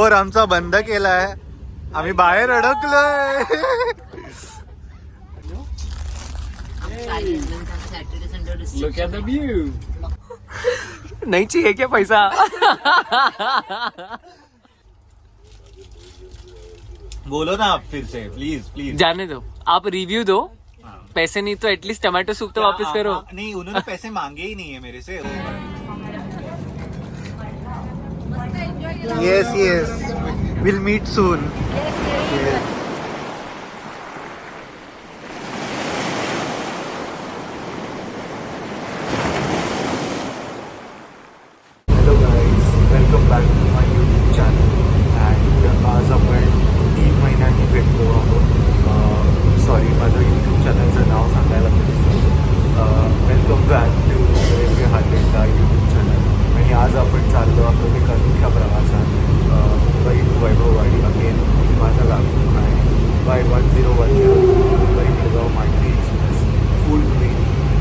Door आमचा बंद केलाय, आम्ही बाहेर अडकलोय. Look at the view. नहीं चाहिए क्या पैसा? बोलो ना आप फिर से, प्लीज प्लीज. जाने दो, आप रिव्यू दो. पैसे नहीं तो एटलीस्ट टमाटो सूप तो वापस करो. नहीं, उन्होंने पैसे मांगे ही नहीं है मेरे से. Yes, yes. We'll meet soon. Yes. Hello guys, welcome back to my YouTube channel. And आज आपण 3 महिन्यांनी भेटलो आहोत. सॉरी, माझं YouTube चॅनलचं नाव सांगायला पाहिजे. वेलकम बॅक टू रेल्वे हार्टेंडा YouTube चॅनल. आणि आज आपण चाललो आहोत एका अनोख्या प्रवासात मुंबई टू वैभववाडी, अगेन माझा गाव आणि Y1010 Mumbai Madgaon Mandvi express full train.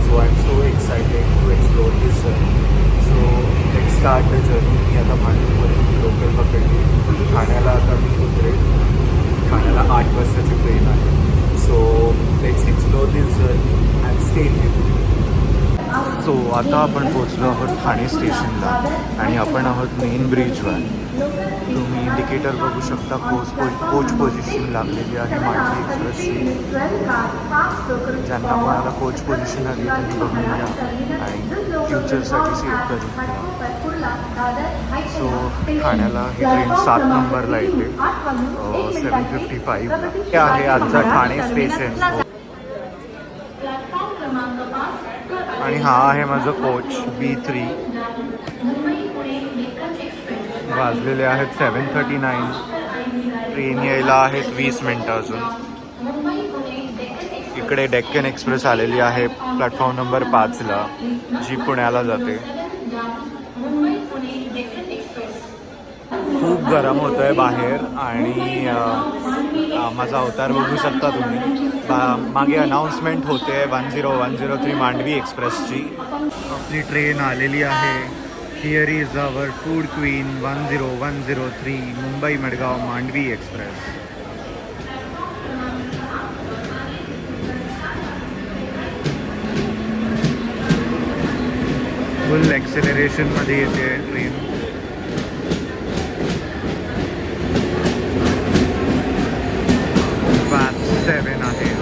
So I am so excited to explore this journey. So let's start the journey. मी आता मांडवीपर्यंत लोकल पकडली. ठाण्याला आता मी उतरेल. ठाण्याला 8 वाजताची ट्रेन आहे. So let's explore this journey and stay with me. So आता आपण पोचलो आहोत ठाणे स्टेशनला आणि आपण आहोत मेन ब्रिजवर. तुम्ही इंडिकेटर बघू शकता. कोच पोझिशन लागलेली आहे मांडवी एक्सप्रेसची. ज्यांना कोणाला कोच पोझिशन हवी तुम्ही बघून घ्या आणि फ्युचरसाठी सेव्ह करून घ्या. सो ठाण्याला ही ट्रेन 7 नंबरला येते, 7:55. हे आहे आजचा ठाणे स्टेशन. आणि हा आहे माझं कोच B3. वाजलेले आहेत 7:39. ट्रेन यायला आहेत 20 मिनटं अजून. इकडे डेक्कन एक्सप्रेस आलेली आहे प्लॅटफॉर्म नंबर 5ला, जी पुण्याला जाते. खूप गरम होतं आहे बाहेर आणि माझा अवतार बघू शकता तुम्ही. मागे अनाऊन्समेंट होते 10103 मांडवी एक्सप्रेसची. आपली ट्रेन आलेली आहे. Here is our food queen 10103 Mumbai Madgaon Mandvi express. Full ॲक्सेलरेशनमध्ये येते ट्रेन. पाच 7 आहे.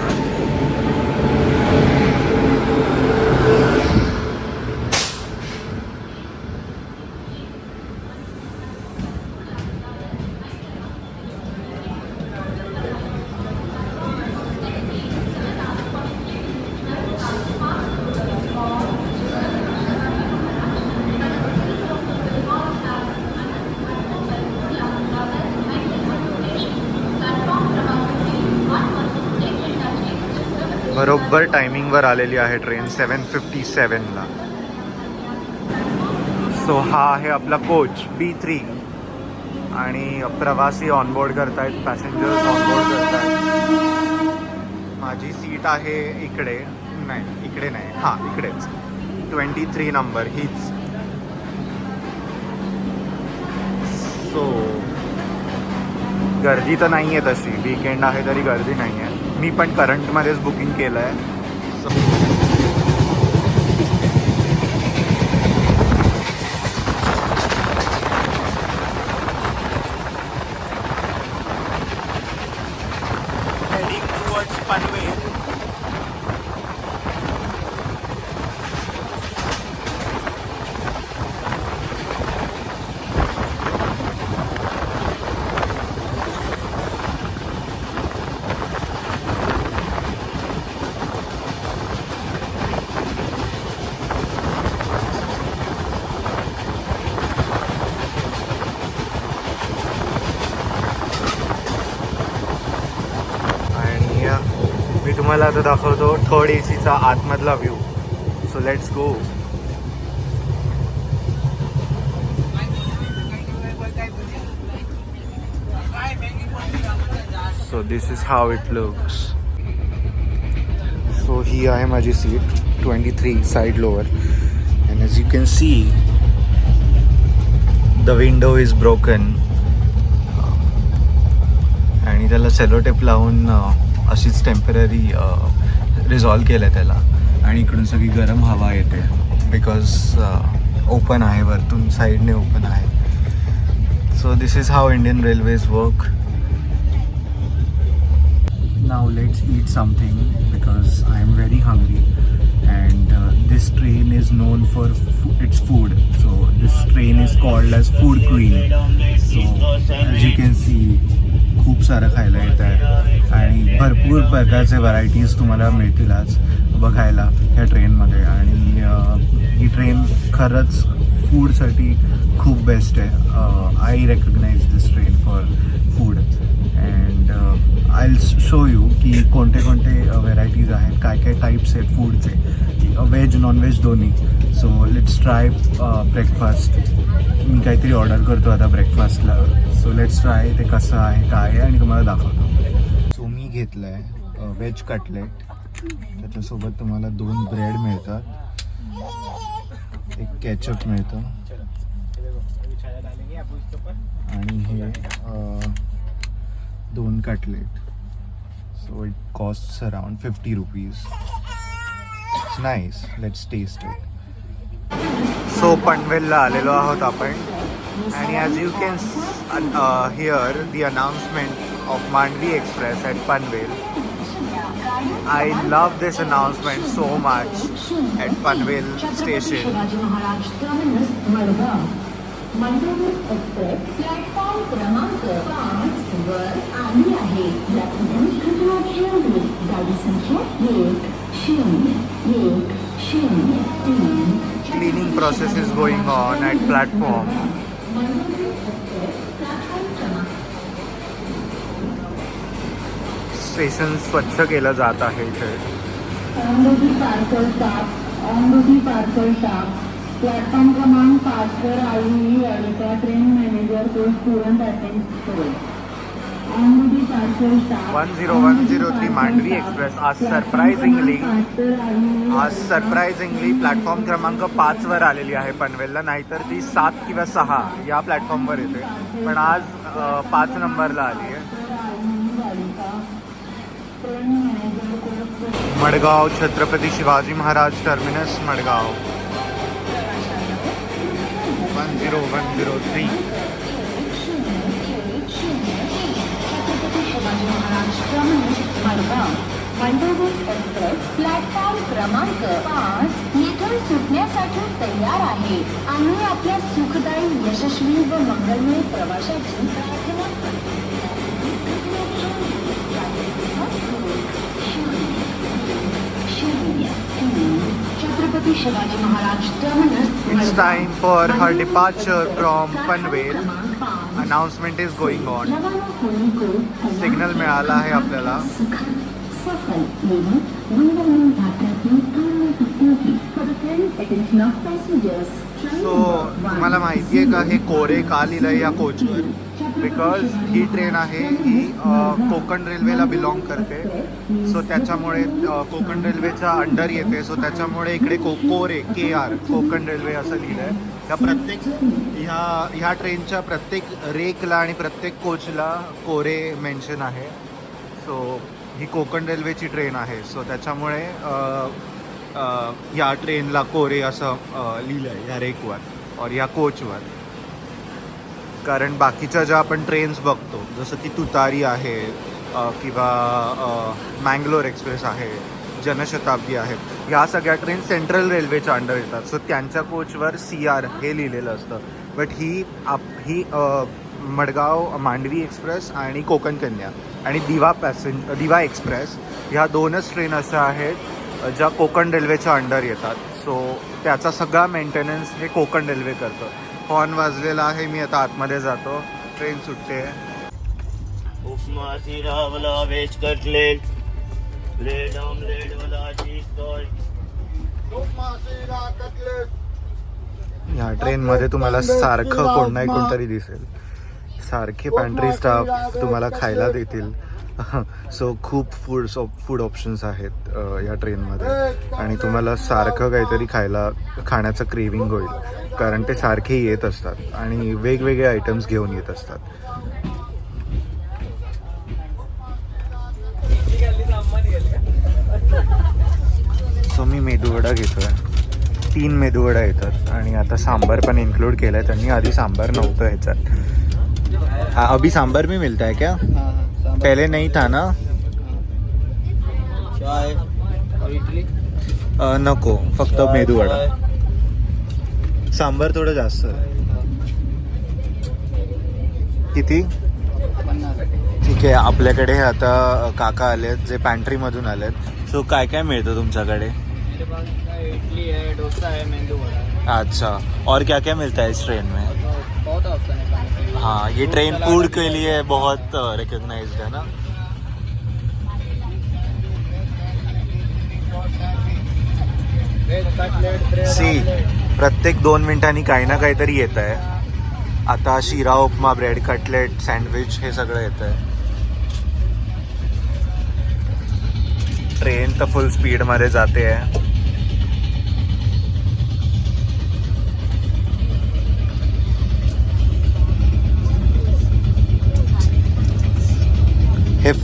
बरोबर टायमिंगवर आलेली आहे ट्रेन 7:57ला. सो हा आहे आपला कोच B3 आणि प्रवासी ऑनबोर्ड करतायत, पॅसेंजर्स ऑनबोर्ड करतायत. माझी सीट आहे इकडे नाही, हां इकडेच 23 नंबर हीच. सो गर्दी तर नाही आहे तशी, वीकेंड आहे तरी गर्दी नाही आहे. मी पण करंटमध्येच बुकिंग केलं आहे. Heading towards Panvel. मी तुम्हाला आता दाखवतो 3rd AC चा आतमधला view. So let's go. So this is how it looks. So ही आहे माझी seat 23 side lower. And as you can see the window is broken. आणि त्याला सेलोटेप लावून अशीच टेम्पररी रिझॉल्व केलं आहे त्याला. आणि इकडून सगळी गरम हवा येते बिकॉज ओपन आहे, वरतून साईडने ओपन आहे. So this is how Indian railways work. Now let's eat something because I am very hungry. And this train is known for its food, so this train is called as food queen. So as you can see, खूप सारं खायला येतं आहे आणि भरपूर प्रकारचे varieties तुम्हाला मिळतील आज बघायला ह्या ट्रेनमध्ये. आणि ही ट्रेन खरंच फूडसाठी खूप बेस्ट आहे. I recognise this train for food. And I will show you की कोणते कोणते व्हेरायटीज आहेत, काय काय टाईप्स आहेत फूडचे, व्हेज नॉनव्हेज दोन्ही. So let's try breakfast. मी काहीतरी ऑर्डर करतो आता ब्रेकफास्टला. सो लेट्स ट्राय ते कसं आहे काय आहे आणि तुम्हाला दाखवतो. सो मी घेतलं आहे व्हेज कटलेट. त्याच्यासोबत तुम्हाला 2 ब्रेड मिळतात, एक केचप मिळतं आणि हे 2 cutlet. So it costs around 50 rupees. It's nice. Let's taste it. So पनवेलला आलेलो आहोत आपण आणि as you can hear the announcement of Mandavi express at Panvel. I love this announcement so much at Panvel station. Cleaning process is going on at platform. Station स्वच्छ केलं जात आहे इथे. प्लॅटफॉर्म क्रमांक 5 वर आलेली यालिका ट्रेन मॅनेजर को तुरंत अटेंड करो. 10103 मांडवी एक्सप्रेस आज सरप्राइझिंगली प्लॅटफॉर्म क्रमांक 5 वर आलेली आहे पनवेलला. नाहीतर ती 7 किंवा 6 या प्लॅटफॉर्मवर येते, पण आज 5 नंबरला आली आहे. मडगाव छत्रपती शिवाजी महाराज टर्मिनस मडगाव 10103. प्लॅटफॉर्म क्रमांक 5 येथून सुटण्यासाठी तयार आहे. आम्ही आपल्या सुखदायी यशस्वी व मंगलमय प्रवासाची प्रार्थना करतो. Chhatrapati Shivaji Maharaj terminus. It's time for her departure from Panvel. Announcement is going on. Signal मिळाला आहे आपल्याला. सो तुम्हाला माहिती आहे का हे कोरे का लिहिलं आहे या कोचवर? बिकॉज ही ट्रेन आहे ही कोकण रेल्वेला बिलॉंग करते. सो त्याच्यामुळे कोकण रेल्वेच्या अंडर येते. सो त्याच्यामुळे इकडे कोरे KR कोकण रेल्वे असं लिहिलं आहे. त्या प्रत्येक ह्या ट्रेनच्या प्रत्येक रेकला आणि प्रत्येक कोचला कोरे मेन्शन आहे. सो ही कोकण रेल्वेची ट्रेन आहे. सो त्याच्यामुळे या ट्रेनला कोरे असं लिहिलं आहे या रेकवर और या कोचवर. कारण बाकीच्या ज्या आपण ट्रेन्स बघतो जसं की तुतारी आहे किंवा मँगलोर एक्सप्रेस आहे, जनशताब्दी आहे, ह्या सगळ्या ट्रेन सेंट्रल रेल्वेच्या अंडर येतात. सो त्यांच्या कोचवर CR हे लिहिलेलं असतं. बट ही मडगाव मांडवी एक्सप्रेस आणि कोकण कन्या आणि दिवा एक्सप्रेस ह्या 2च ट्रेन अशा आहेत ज्या कोकण रेल्वेच्या अंडर येतात. सो त्याचा सगळा मेंटेनन्स हे कोकण रेल्वे करतं. हॉर्न वाजलेला आहे. मी आता आतमध्ये जातो. ट्रेन सुटते. उपमा शिरा वाला वेज कटलेट, ब्रेड ऑमलेट वाला चीज टॉस्ट. उपमा शिरा कटलेट. ह्या ट्रेनमध्ये तुम्हाला सारखं कोण नाही कोणतरी दिसेल. सारखे पॅन्ट्री स्टाफ तुम्हाला खायला देतील. सो खूप फूड ऑप्शन्स आहेत या ट्रेनमध्ये आणि तुम्हाला सारखं काहीतरी खाण्याचं क्रेविंग होईल कारण ते सारखे येत असतात आणि वेगवेगळे आयटम्स घेऊन येत असतात. मेदूवडा घेतोय. 3 मेदूवडा येतात आणि आता सांबार पण इन्क्लूड केलाय त्यांनी. आधी सांबार नव्हतं ह्याच्यात. अभी सांबार भी मिलता है क्या? पहले नहीं था ना. चाय और इडली. नको, फक्त मेदूवडा. सांबार थोडं जास्त आहे. किती? ठीक आहे. आपल्याकडे आता काका आलेत जे पॅन्ट्रीमधून आलेत. सो काय काय मिळतं तुमच्याकडे? इडली है, डोसा है, मेंदू वड़ा है. अच्छा, और क्या क्या मिलता है इस ट्रेन में? बहुत ऑप्शन है. हाँ, ये ट्रेन फूड के लिए बहुत रिकॉग्नाइज्ड है ना. सी, प्रत्येक 2 मिनिटांनी काही ना काहीतरी येत आहे. आता शिरा उपमा, ब्रेड कटलेट, सँडविच हे सगळं येत आहे. ट्रेन तर फुल स्पीडमध्ये जाते आहे.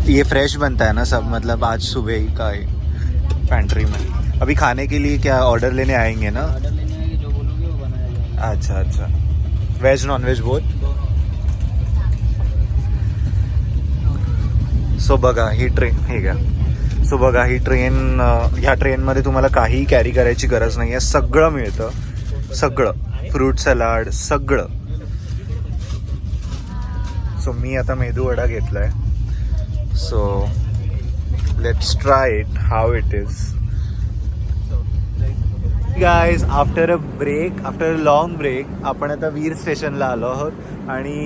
ये फ्रेश बनता है ना सब, मतलब आज सुबह ही का ही पैंट्री में. अभी खाने के लिए क्या ऑर्डर लेने आएंगे ना? ऑर्डर लेने आएंगे, जो बोलोगे वो बनाया जाएगा. अच्छा अच्छा. Veg non veg both. So बघा ही ट्रेन हे घ्या. सो बघा ही ट्रेन, ह्या ट्रेनमध्ये तुम्हाला काहीही कॅरी करायची गरज नाही आहे. सगळं मिळतं, सगळं. फ्रूट सलाड सगळं. सो मी आता मेदूवडा घेतलाय. So let's try it how it is. Guys, after a long break आपण आता वीर स्टेशनला आलो आहोत आणि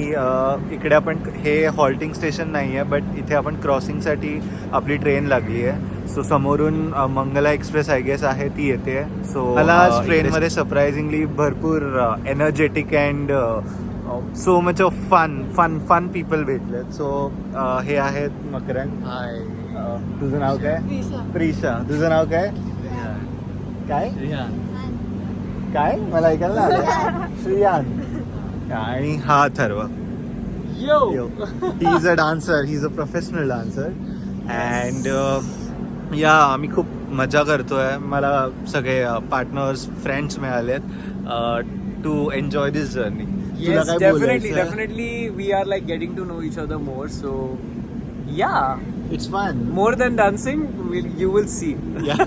इकडे आपण हे हॉल्टिंग स्टेशन नाही आहे बट इथे आपण क्रॉसिंगसाठी आपली ट्रेन लागली आहे. सो समोरून मंगला एक्सप्रेस आय गेस आहे ती येते. सो मला आज ट्रेनमध्ये सरप्राइझिंगली भरपूर energetic and so much of fun people भेटलेत. सो हे आहेत मकरंद. हाय. तुझं नाव काय? प्रिशा. तुझं नाव काय? काय काय मला ऐकायला आलं. श्रियान. आणि हा Atharva. Yo. He is a dancer. He is a professional dancer and yeah आम्ही खूप मजा करतोय. मला सगळे पार्टनर्स फ्रेंड्स मिळालेत to enjoy this journey. Yes, definitely we are like getting to know each other more, so yeah, It's fun. more than dancing, you will see. Yeah.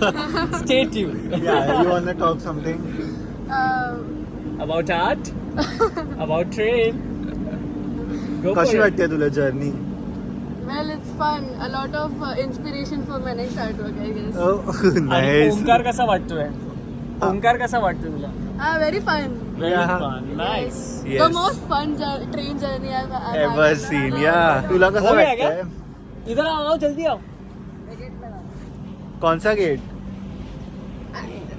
Stay tuned. Yeah, you wanna talk something? About art, about train. Go for कशी it. वाटते तुला journey? Well, it's fun. A lot of inspiration for my next artwork, I guess. Oh, आणि nice. Omkar कसा वाटतोय? ओंकार कसा वाटतोय तुला? Very fun. Very Yeah. fun. Nice. Yes. The most fun train journey I've had. Ever seen. Yeah. तुला कसं हो गया क्या? वाटतंय? इधर आओ, जल्दी आओ. कौन सा गेट?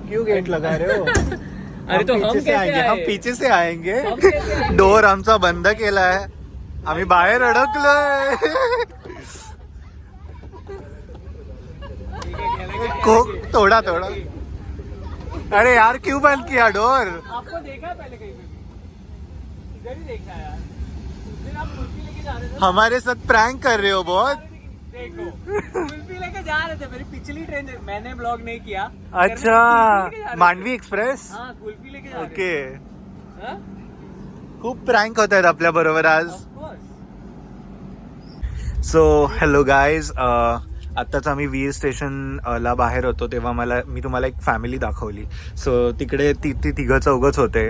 क्यों गेट लगा रहे हो? अरे तो हम पीछे से कैसे आएंगे. आए? हम पीछे से आएंगे. हम कैसे आएंगे? डोर आमचा बंद केलाय. आम्ही बाहेर अडकलोय. तोड़ा. अरे यार क्यों बंद किया डोर? आपको देखा है पहले कहीं पे भी? इधर ही देखा है यार. उस दिन आप कुल्फी लेके जा रहे थे. हमारे साथ प्रैंक कर रहे हो बहुत. देखो, कुल्फी लेके जा रहे थे. मेरी पिछली ट्रेन मैंने ब्लॉग नहीं किया. अच्छा, कुल्फी लेके जा रहे थे. मांडवी एक्सप्रेस. हाँ, कुल्फी लेके जा रहे ओके. थे. हाँ? खूप प्रँक होत आहेत आपल्या बरोबर आज. Of course. So hello guys, आत्ताच आम्ही वीर स्टेशनला बाहेर होतो तेव्हा मी तुम्हाला एक फॅमिली दाखवली. सो तिकडे ती तिघं चौघच होते.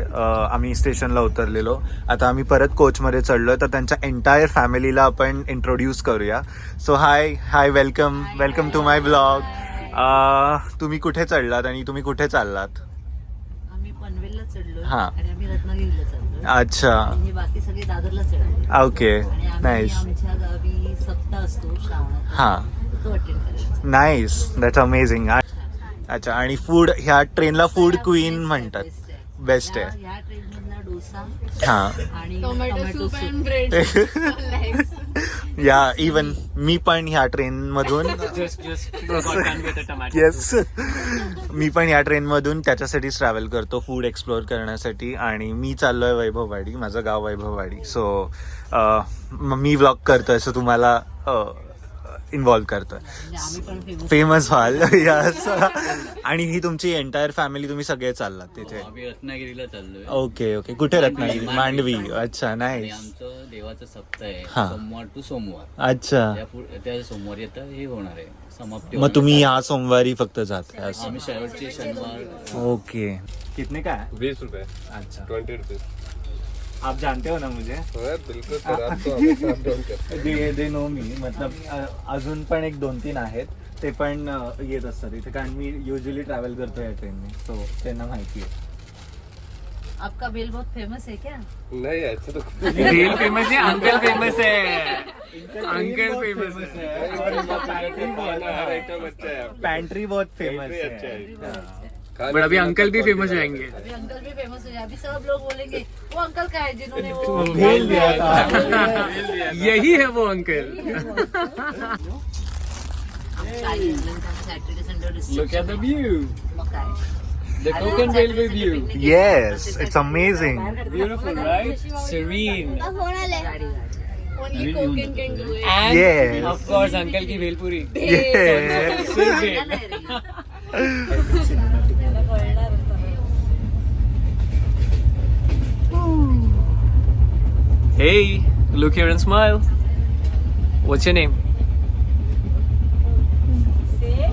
आम्ही स्टेशनला उतरलेलो. आता आम्ही परत कोचमध्ये चढलो तर त्यांच्या एंटायर फॅमिलीला आपण इंट्रोड्यूस करूया. So hi welcome to my blog. तुम्ही कुठे चढलात आणि तुम्ही कुठे चाललात? आम्ही पनवेलला चढलो हा. आणि आम्ही रत्नागिरीला चढलो. अच्छा, आणि बाकी सगळे दादरला चढले. ओके, आणि आम्ही नाईस. आमच्या गावी सप्ताह असतो श्रावणात, हां, तो अटेंड करायचा. Nice, that's amazing. अच्छा, आणि फूड, ह्या ट्रेनला फूड क्वीन म्हणतात. बेस्ट आहे. ह्या ट्रेन मधला डोसा हां. आणि Tomato soup soup. and bread. या इवन मी पण ह्या ट्रेन मधून Just got done with the tomato. Yes, मी पण या ट्रेन मधून त्याच्यासाठीच ट्रॅव्हल करतो, फूड एक्सप्लोअर करण्यासाठी. आणि मी चाललोय वैभववाडी, माझं गाव वैभववाडी. सो मी व्लॉग करतोय, सो तुम्हाला इन्व्हॉल्व करतोय. फेमस व्हाल. यस. आणि ही तुमची एंटायर फॅमिली, तुम्ही सगळे चाललात तिथे? आम्ही रत्नागिरीला चाललोय. Okay okay. कुठे रत्नागिरी? मांडवी. अच्छा, आणि नाही. आमचं देवाचं सप्ताह आहे हा. सोमवार टू सोमवार. अच्छा. त्या सोमवारी आता हे होणार आहे, समाप्ती मग होणार तुम्ही आहे. ह्या सोमवारी फक्त जाताय असं? आम्ही शेवटचे शनिवार. ओके. कितने का है? 20 रुपए. अच्छा. 20 रुपीज. आप जानते हो ना मुझे? बिल्कुल सर, आप तो हमेशा up down करते. दे नो मी. मतलब अजून पण एक 2-3 आहेत, ते पण येत असतात इथे, कारण मी युजली ट्रॅव्हल करतो या ट्रेनने, सो त्यांना माहिती आहे. आपका बेल बहुत फेमस है क्या? नहीं ऐसे तो भेल फेमस है, अंकल फेमस है. अंकल फेमस है. हर आइटम अच्छा है. पैंट्री बहुत फेमस Pantry अच्छा है. है. हाँ. बट अभी अंकल भी फेमस हो जाएंगे. अभी अंकल भी फेमस हो जाए. अभी सब लोग बोलेंगे वो अंकल का है जिन्होंने वो भेल दिया था. यही है वो uncle. Saturday Sunday Look at the view. The अरे, Coke and Bale Saturday with you. Sunday Yes, it's amazing. Beautiful, right? Serene. गाडी. Only Coke can do it. And Yes. of course, uncle की bhelpuri. Yes. Siर्फ bhel. Hey, look here and smile. What's your name?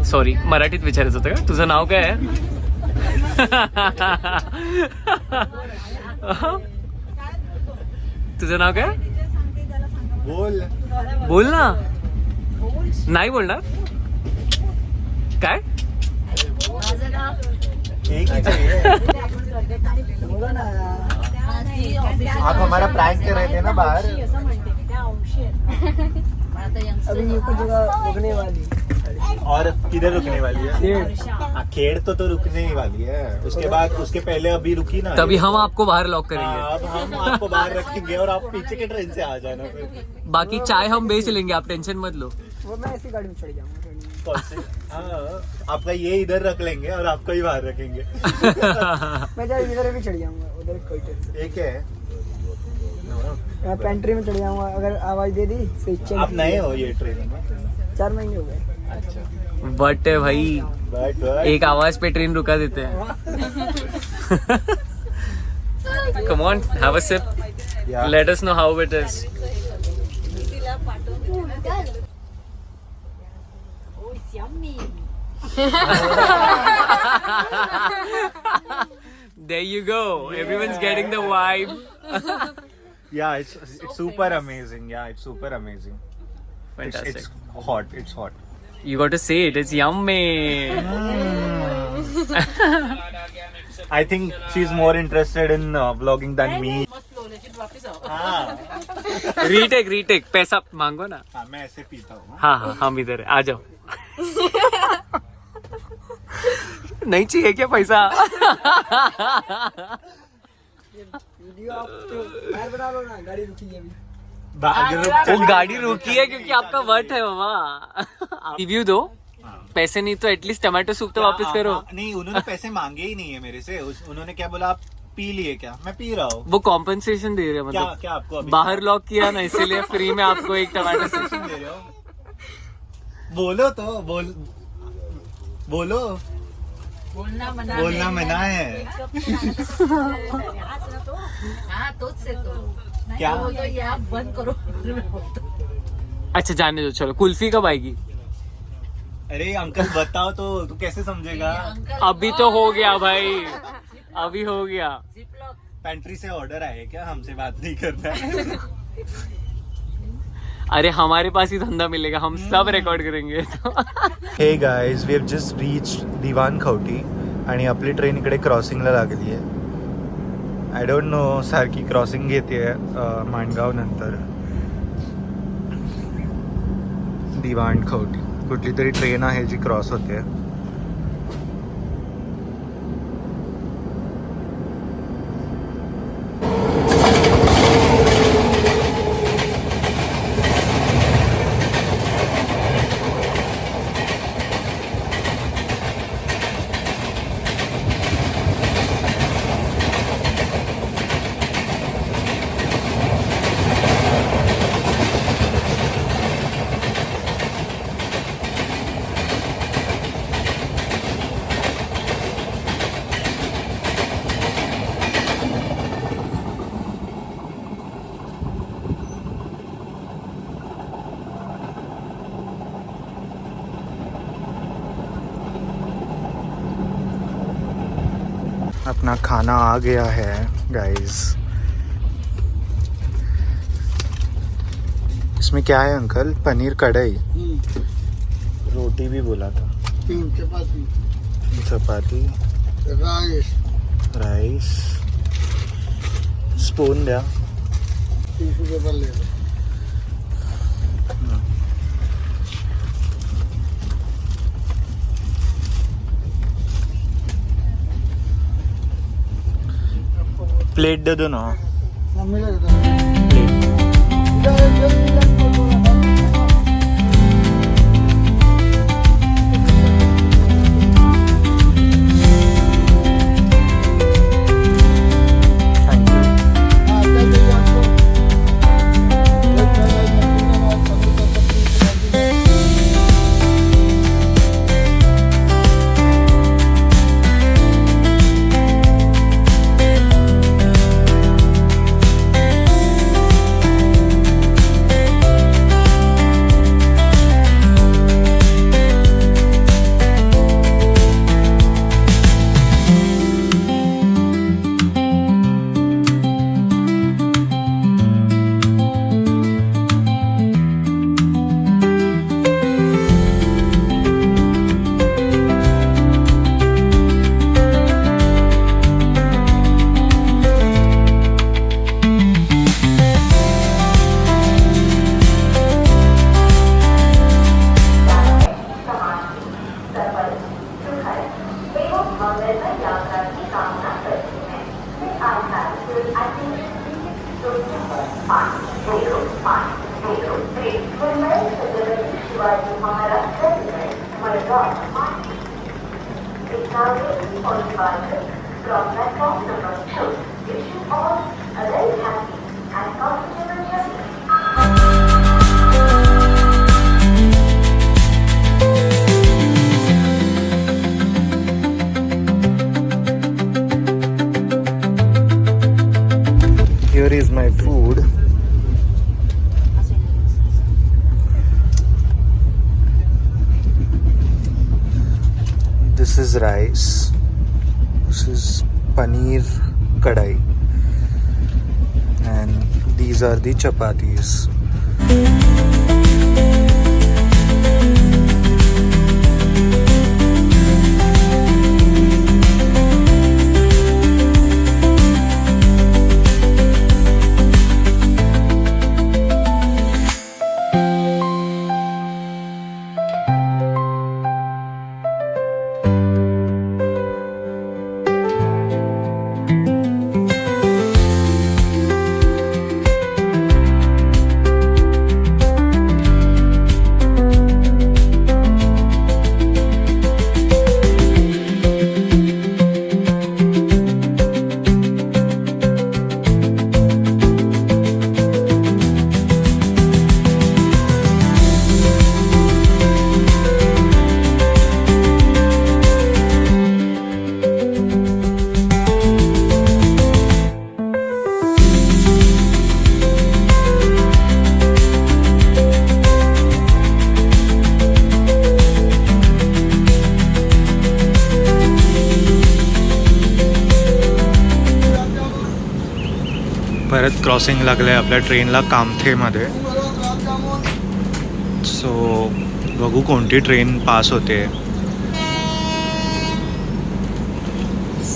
Sorry, मराठीत विचारायचं होतं का? तुझं नाव काय आहे? तुझं नाव काय? बोल. बोल ना. नाही बोलणार काय? माझं नाव एक ही चाहिए. आप हमारा प्रैंक कर रहे थे ना बाहर. और किधर रुकने वाली है? खेड़ तो रुकने ही वाली है. उसके बाद, उसके पहले अभी रुकी ना. तभी हम आपको बाहर लॉक करेंगे. हाँ, अब हम आपको बाहर रखेंगे और आप पीछे के ट्रेन से आ जाना फिर. बाकी चाय हम बेच लेंगे, आप टेंशन मत लो. वो मैं ऐसी गाड़ी में चढ़ जाऊंगा. कौन से? हाँ, आपका ये इधर रख लेंगे और आपको ही बाहर रखेंगे. मैं जब इधर भी चढ़ जाऊंगा, उधर कोई टेंशन. एक है. मैं पेंट्री में चढ़ जाऊंगा. अगर आवाज दे दी स्विच आप नए हो ये ट्रेन में? 4 महीने हो गए. अच्छा. बट भाई बट एक आवाज पे ट्रेन रुका देते हैं. Come on, have a sip. Let us know how it is. There you go. Everyone's getting the vibe. yeah, it's super amazing. Yeah, it's super amazing. Fantastic. It's hot. It's hot. You got to say it. It's yummy. I think she's more interested in vlogging than me. हाँ. Retake. पैसा मांगो ना. हाँ, मैं ऐसे पीता हूँ. हाँ, हम इधर है. आ जाओ. नहीं चाहिए क्या पैसा? वीडियो आप तो बाहर बना लो ना. गाड़ी रुकी है अभी. वो गाड़ी रुकी है क्योंकि आपका वर्ट है मामा. रिव्यू दो. पैसे नहीं तो एटलीस्ट टमाटो सूप तो वापस करो. नहीं, उन्होंने पैसे मांगे ही नहीं है मेरे से. उन्होंने क्या बोला, आप पी लिए क्या? मैं पी रहा हूँ. वो कॉम्पनसेशन दे रहे हैं, क्या मतलब क्या आपको अभी बाहर लॉक किया ना, इसीलिए फ्री में आपको एक टमाटो सूप. दे रहे हो? बोलो तो बोलो. बोलना मना बोलना मना है. हाँ तोच से तो क्या? वो तो ये आप बंद करो. अच्छा जाने दो, चलो. कुल्फी कब आएगी? अरे अंकल बताओ तो, तू कैसे समझेगा? अभी तो हो गया भाई, अभी हो गया. पेंट्री से ऑर्डर आए क्या? हमसे बात नहीं करना है. अरे हमारे पास ही धंधा मिलेगा, हम सब रेकॉर्ड करेंगे. Hey guys, we have just reached Diwan Khavati आणि आपली ट्रेन इकडे क्रॉसिंगला लागली आहे. आय डोंट नो, सारखी क्रॉसिंग घेते माणगाव नंतर. दिवाण खवटी कुठली तरी ट्रेन आहे जी क्रॉस होते. अपना खाना आ गया है गाइस। इसमें क्या है अंकल? पनीर कढ़ाई, रोटी भी बोला था, 3 चपाती, चपाती, राइस, स्पून द्या। 30 रुपये पर ले लो। प्लेट दे दो ना। मिलेगा Here is my food. This is rice. This is paneer kadai. And these are the chapatis. परत क्रॉसिंग लागलं आहे आपल्या ट्रेनला कामथेमध्ये. सो बघू कोणती ट्रेन पास होते.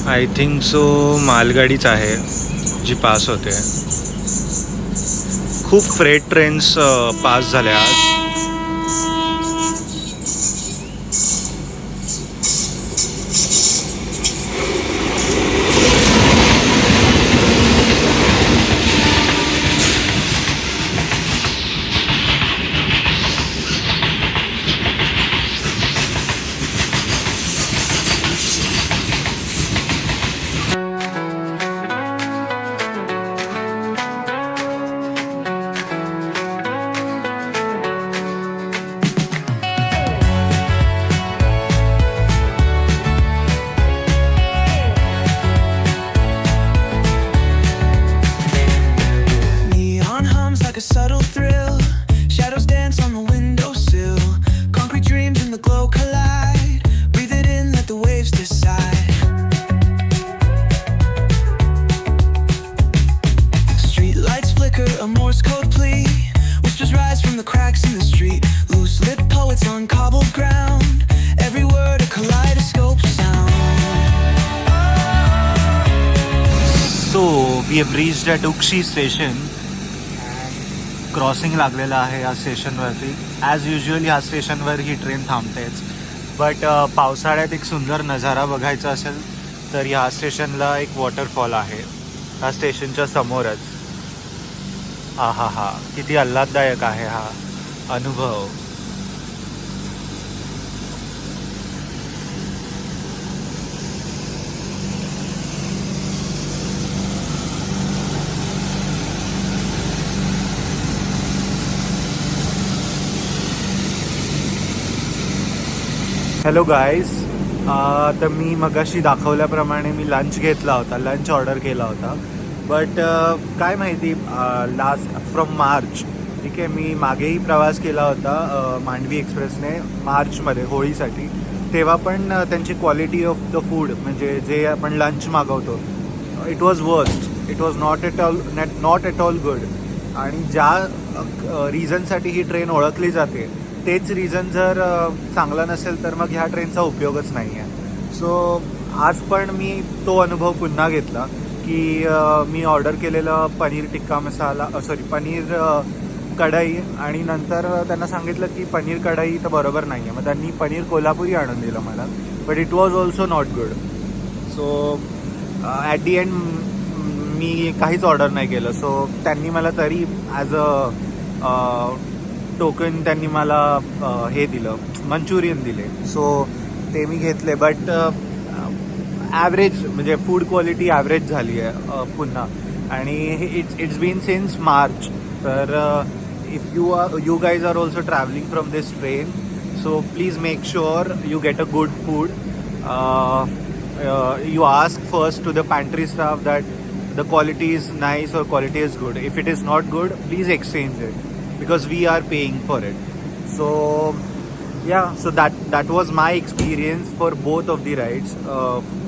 आय थिंक सो मालगाडीच आहे जी पास होते. खूप फ्रेट ट्रेन्स पास झाल्या आज. Morse code plea. Whispers rise from the cracks in the street. Loose lit poets on cobbled ground. Every word a kaleidoscope sound. So we have reached at Ukshi station. Crossing लागलेलं आहे या स्टेशनवरती. As usual ह्या स्टेशनवर ही train थांबतेच, but पावसाळ्यात एक सुंदर नजारा बघायचा असेल तर ह्या स्टेशनला एक वॉटरफॉल आहे ह्या स्टेशनच्या समोरच. हा हा हा, किती आल्हाददायक आहे हा अनुभव. हॅलो गाईज, तर मी मगाशी दाखवल्याप्रमाणे मी लंच घेतला होता, लंच ऑर्डर केला होता. बट काय माहिती, लास्ट फ्रॉम मार्च, ठीक आहे, मी मागेही प्रवास केला होता मांडवी एक्सप्रेसने मार्चमध्ये होळीसाठी. तेव्हा पण त्यांची क्वालिटी ऑफ द फूड, म्हणजे जे आपण लंच मागवतो, it was worst. It was not at all good. आणि ज्या रिझनसाठी ही ट्रेन ओळखली जाते तेच रिझन जर चांगला नसेल तर मग ह्या ट्रेनचा उपयोगच नाही आहे. सो आज पण मी तो अनुभव पुन्हा घेतला की मी ऑर्डर केलेलं पनीर टिक्का मसाला, पनीर कढई, आणि नंतर त्यांना सांगितलं की पनीर कढई तर बरोबर नाही आहे. मग त्यांनी पनीर कोल्हापुरी आणून दिलं मला, but it was also not good. So at the and me काहीच ऑर्डर नाही केलं. सो त्यांनी मला तरी ॲज अ टोकन त्यांनी मला हे दिलं, मंचुरियन दिले. सो ते मी घेतले, बट ॲव्हरेज, म्हणजे फूड क्वालिटी ॲव्हरेज झाली आहे पुन्हा. आणि इट्स बीन सिन्स मार्च. तर if you guys are also travelling from this train, so please make sure you get a good food. You ask first to the pantry staff that the quality is nice or quality is good. If it is not good, please exchange it, because we are paying for it. So yeah, so that was my experience for both of the rides,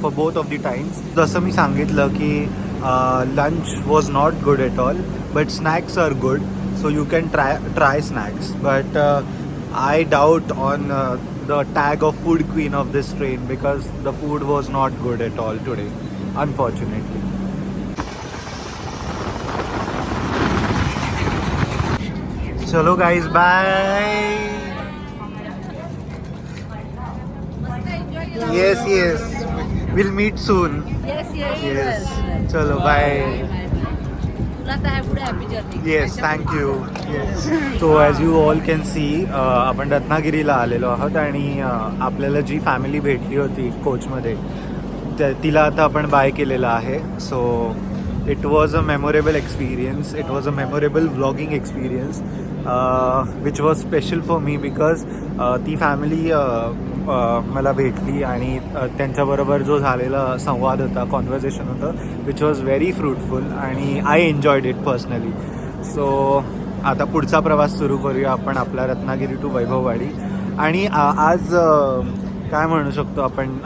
for both of the times. जसं मी सांगितलं की lunch was not good at all, but snacks are good, so you can try snacks. But I doubt on the tag of food queen of this train, because the food was not good at all today, unfortunately. चलो guys, bye. Yes, we'll meet soon. Yes. चलो bye. Yes, thank you. Yes. So as you all can see, आपण रत्नागिरीला आलेलो आहोत आणि आपल्याला जी family भेटली होती कोचमध्ये तिला आता आपण बाय केलेलं आहे. So it was a memorable experience. It was a memorable vlogging experience which was special for me, because ती फॅमिली मला भेटली आणि त्यांच्याबरोबर जो झालेला संवाद होता, कॉन्व्हर्सेशन होतं, विच वॉज व्हेरी फ्रुटफुल आणि I enjoyed it personally. So आता पुढचा प्रवास सुरू करूया आपण आपला रत्नागिरी टू वैभववाडी. आणि आज काय म्हणू शकतो आपण,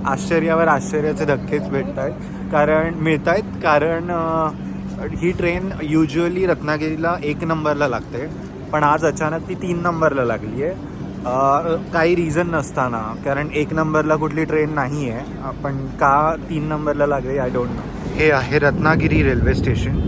आश्चर्यावर आश्चर्याचे धक्केच मिळत आहेत कारण ही ट्रेन युज्युअली रत्नागिरीला 1 नंबरला लागते, पण आज अचानक ती 3 नंबरला लागली आहे. काही रिझन नसताना, कारण 1 नंबरला कुठली ट्रेन नाही आहे, पण का 3 नंबरला लागली आय डोंट नो. हे आहे रत्नागिरी रेल्वे स्टेशन.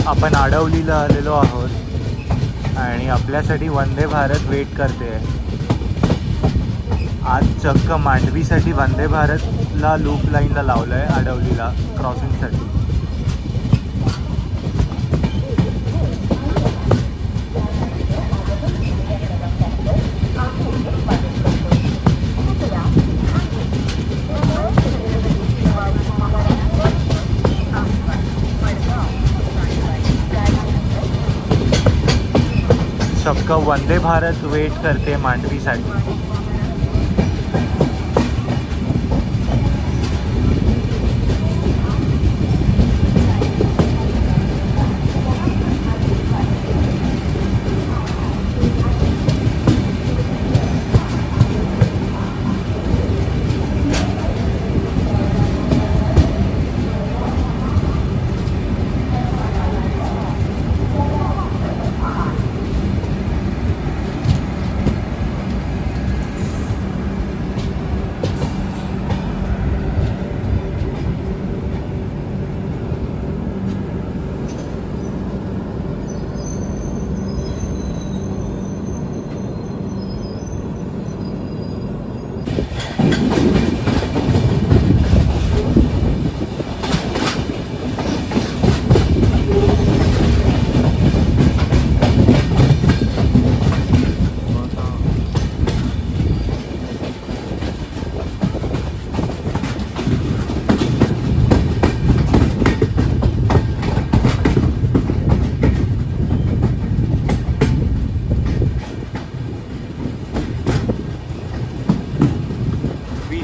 आपण आडवलीला आलेलो आहोत आणि आपल्यासाठी वंदे भारत वेट करते आहे. आज चक्क मांडवीसाठी वंदे भारतला लूप लाईनला लावलं आहे आडवलीला क्रॉसिंगसाठी. सबका वंदे भारत वेट करते मांडवीसाठी.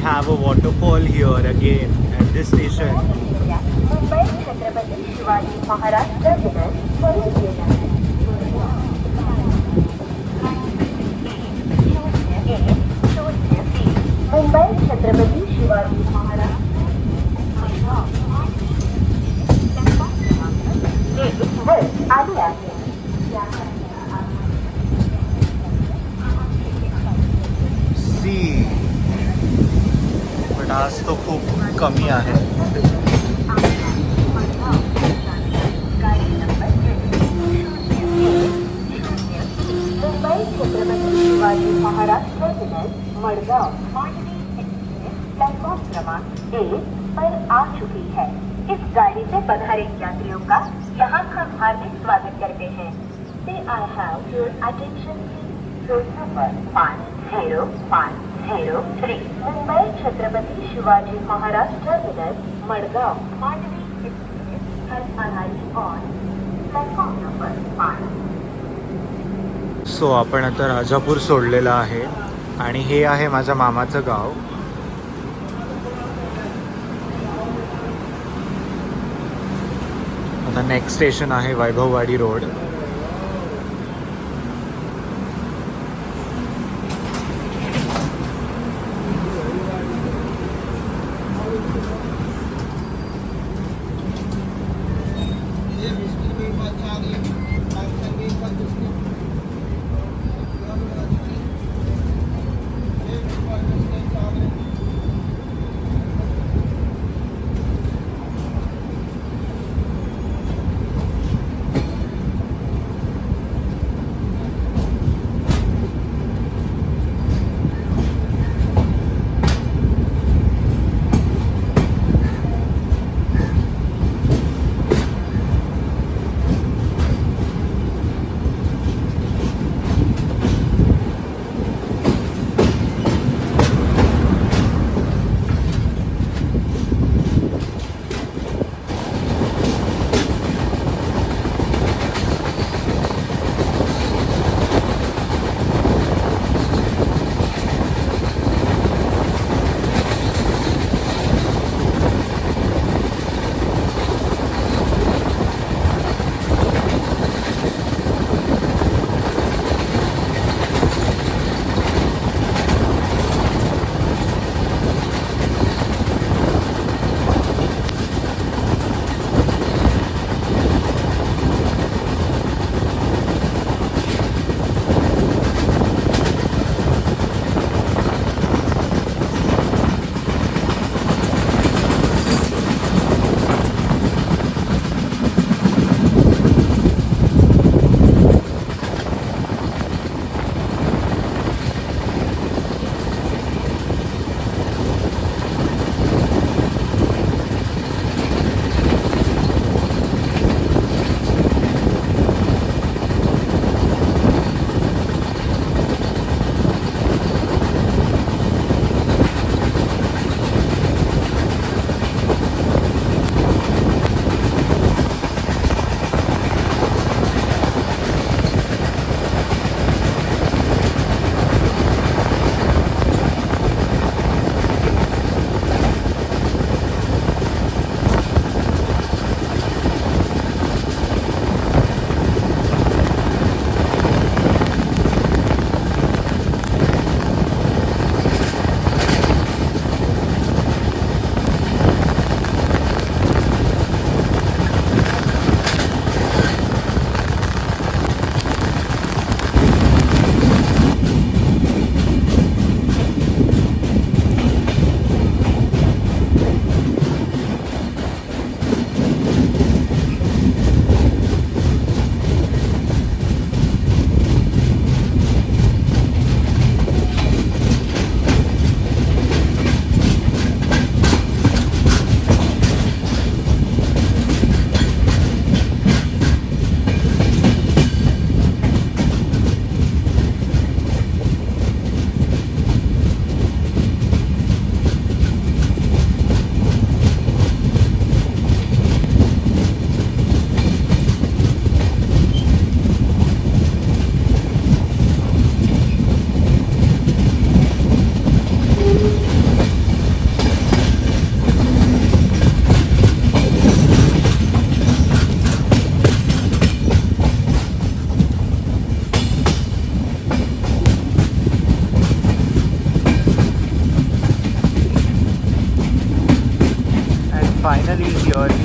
Have a waterfall here again at this station. Mumbai Chhatrapati Shivaji Maharaj terminus वरून येणार मुंबई छत्रपती शिवाजी महाराज वर आली आहे. सी बट आज तो खूप कमी आहे. Mumbai Chhatrapati Shivaji Maharaj terminus Madgaon Mandavi express platform क्रमांक 1 पर आ चुकी है. इस गाड़ी से पधारे यात्रियों का यहाँ हम हार्दिक स्वागत करते हैं. May I have your attention please? Road number 5053 Mumbai Chhatrapati Shivaji Maharaj terminus Madgaon Mandavi express has arrived on platform number 5. So आपण आता राजापूर सोडलेलं आहे आणि हे आहे माझ्या मामाचं गाव. आता नेक्स्ट स्टेशन आहे वैभववाडी रोड.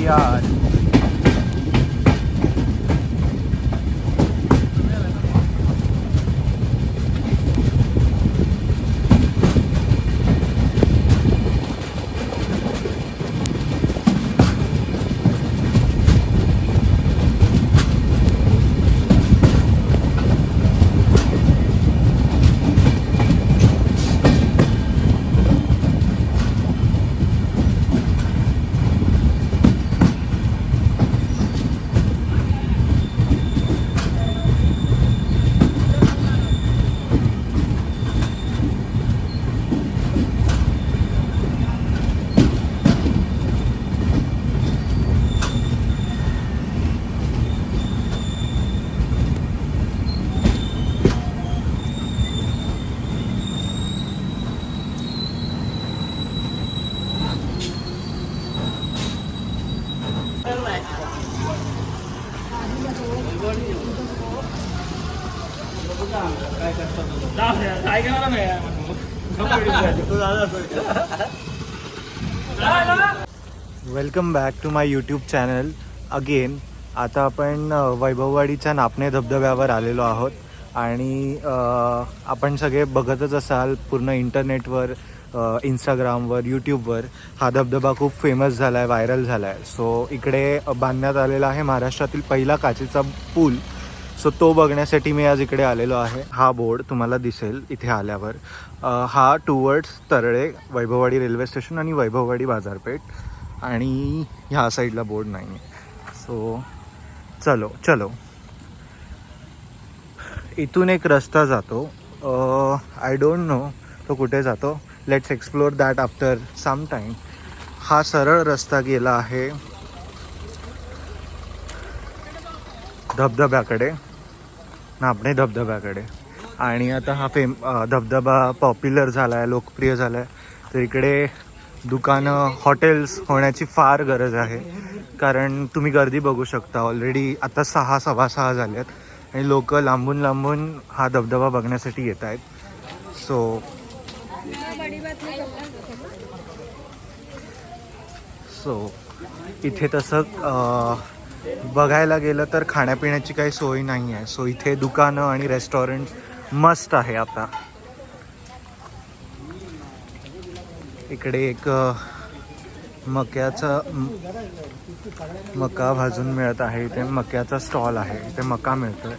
यार. Welcome back to my YouTube channel again. आता आपण वैभववाडीच्या नापणे धबधब्यावर आलेलो आहोत आणि आपण सगळे बघतच असाल पूर्ण इंटरनेटवर, इंस्टाग्रामवर, यूट्यूबवर हा धबधबा खूप फेमस झाला आहे, व्हायरल झाला आहे. सो इकडे बांधण्यात आलेला आहे महाराष्ट्रातील पहिला काचेचा पूल. सो तो बघण्यासाठी मी आज इकडे आलेलो आहे. हा बोर्ड तुम्हाला दिसेल इथे आल्यावर. हा टुवर्ड्स तरळे, वैभववाडी रेल्वे स्टेशन आणि वैभववाडी बाजारपेठ, आणि ह्या साईडला बोर्ड नाही आहे. सो चलो इथून एक रस्ता जातो. आय डोंट नो तो कुठे जातो. Let's explore that after some time. हा सरळ रस्ता गेला आहे धबधब्याकडे, नापणे धबधब्याकडे. आणि आता हा धबधबा पॉप्युलर झाला आहे, लोकप्रिय झाला आहे. तर इकडे दुकानं, हॉटेल्स होण्याची फार गरज आहे. कारण तुम्ही गर्दी बघू शकता. ऑलरेडी आता 6:15 झाले आहेत आणि लोक लांबून लांबून हा धबधबा बघण्यासाठी येत आहेत. सो इथे तसं बघायला गेलं तर खाण्यापिण्याची काही सोय नाही आहे. सो इथे दुकानं आणि रेस्टॉरंट मस्ट आहे. आता इकडे एक मका भाजून मिळत आहे. इथे मक्याचा स्टॉल आहे. इथे मका मिळतोय.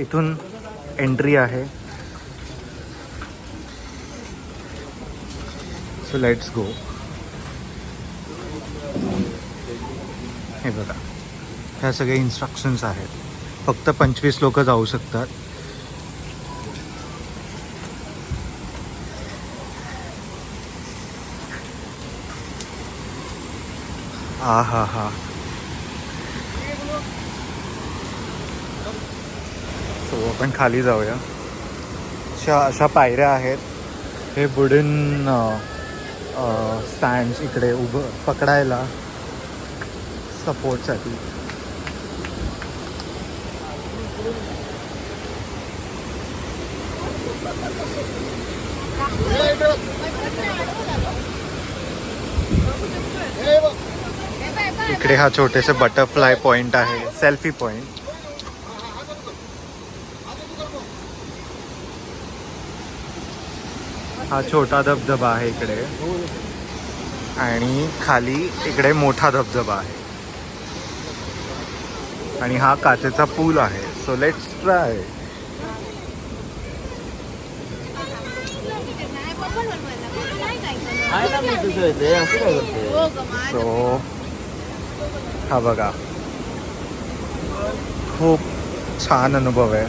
इथून एंट्री आहे. सो लेट्स गो. हे बघा, ह्या सगळे इन्स्ट्रक्शन्स आहेत. फक्त 25 लोक जाऊ शकतात. हा. सो आपण खाली जाऊया. अशा पायऱ्या आहेत. हे वुडन स्टँड्स इकडे उभं पकडायला सपोर्टसाठी. इकडे हा छोटेसे बटरफ्लाय पॉइंट आहे, सेल्फी पॉइंट. हा छोटा धबधबा आहे इकडे आणि खाली इकडे मोठा धबधबा आहे आणि हा काचेचा पूल आहे. So let's try. सो हा बघा, खूप छान अनुभव आहे.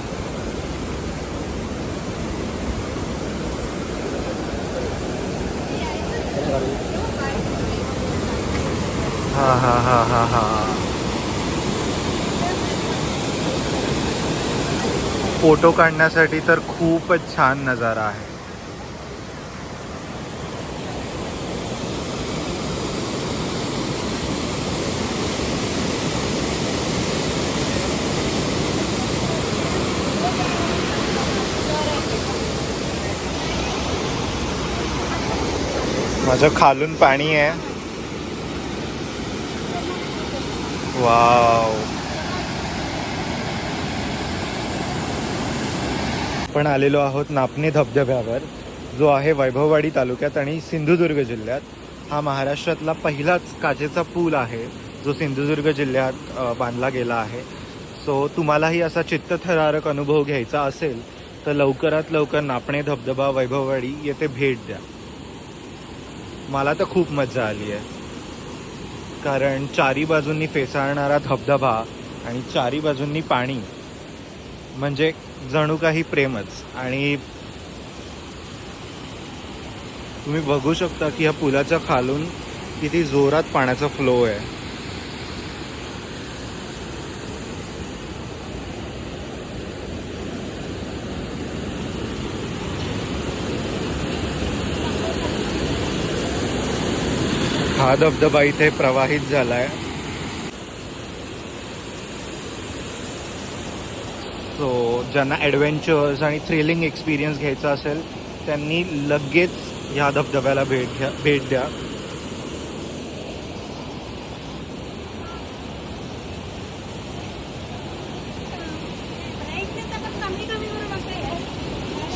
हा फोटो काढण्यासाठी तर खूपच छान नजारा आहे. माझं खालून पाणी आहे. वाव. आपण आलेलो आहोत नापणे धबधब्यावर, जो आहे वैभववाडी तालुक्यात आणि सिंधुदुर्ग जिल्ह्यात. हा महाराष्ट्रातला पहिलाच काचेचा पूल आहे जो सिंधुदुर्ग जिल्ह्यात बांधला गेला आहे. सो तुम्हालाही असा चित्तथरारक अनुभव घ्यायचा असेल तर लवकरात लवकर नापणे धबधबा वैभववाडी येथे भेट द्या. मला तर खूप मजा आली आहे, कारण चारी बाजूंनी फेसाळणारा धबधबा आणि चारी बाजूंनी पाणी म्हणजे जणू काही प्रेमच. आणि तुम्ही बघू शकता की ह्या पुलाच्या खालून किती जोरात पाण्याचा फ्लो आहे. हा धबधबा इथे प्रवाहित झालाय. सो ज्यांना ॲडव्हेंचर्स आणि थ्रिलिंग एक्सपिरियन्स घ्यायचा असेल त्यांनी लगेच ह्या धबधब्याला भेट द्या.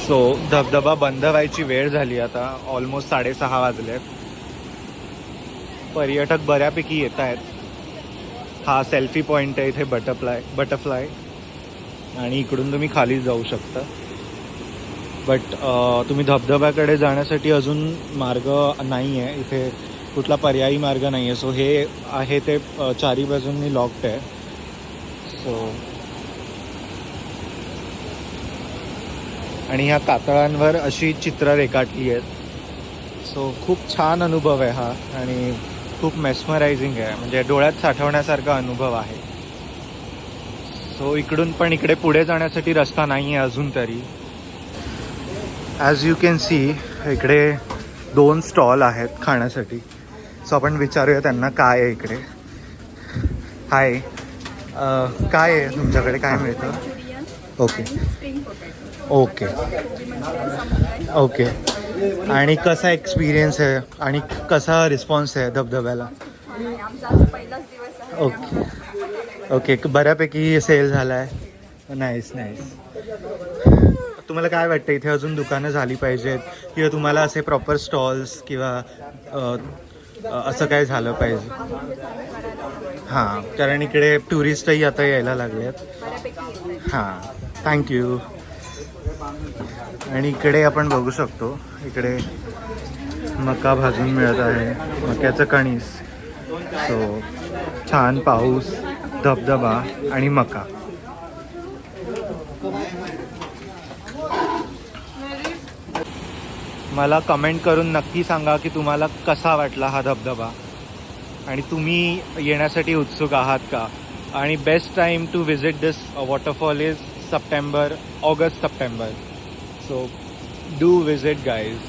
सो धबधबा बंद व्हायची वेळ झाली आता. ऑलमोस्ट 6:30 वाजलेत. पर्यटक बऱ्यापैकी येत आहेत. हा सेल्फी पॉईंट आहे इथे, बटरफ्लाय आणि इकडून तुम्ही खाली जाऊ शकता. बट तुम्ही धबधब्याकडे जाण्यासाठी अजून मार्ग नाही आहे इथे, कुठला पर्यायी मार्ग नाही आहे. सो हे आहे ते चारी बाजूंनी लॉक्ड आहे. सो आणि ह्या कातळांवर अशी चित्र रेखाटली आहेत. सो खूप छान अनुभव आहे हा आणि खूप मेस्मरायझिंग आहे, म्हणजे डोळ्यात साठवण्यासारखा अनुभव आहे. सो इकडून पण इकडे पुढे जाण्यासाठी रस्ता नाही आहे अजून तरी. ॲज यू कॅन सी इकडे 2 स्टॉल आहेत खाण्यासाठी. सो आपण विचारूया त्यांना काय आहे इकडे. हाय, काय आहे तुमच्याकडे, काय मिळतं? Okay okay okay. आणि कसा एक्सपिरियन्स आहे आणि कसा रिस्पॉन्स आहे धबधब्याला? ओके ओके, बऱ्यापैकी सेल झाला आहे. Nice nice. तुम्हाला काय वाटतं इथे अजून दुकानं झाली पाहिजेत किंवा तुम्हाला असे प्रॉपर स्टॉल्स किंवा असं काय झालं पाहिजे? हां, कारण इकडे टुरिस्टही आता यायला लागले आहेत. हां, थँक्यू. आणि इकडे आपण बघू शकतो, इकडे मका भाजून मिळत आहे, मक्याचं कणीस. सो छान पाऊस, धबधबा आणि मका. मला कमेंट करून नक्की सांगा की तुम्हाला कसा वाटला हा धबधबा आणि तुम्ही येण्यासाठी उत्सुक आहात का. आणि best time to visit this waterfall is August September. So do visit guys.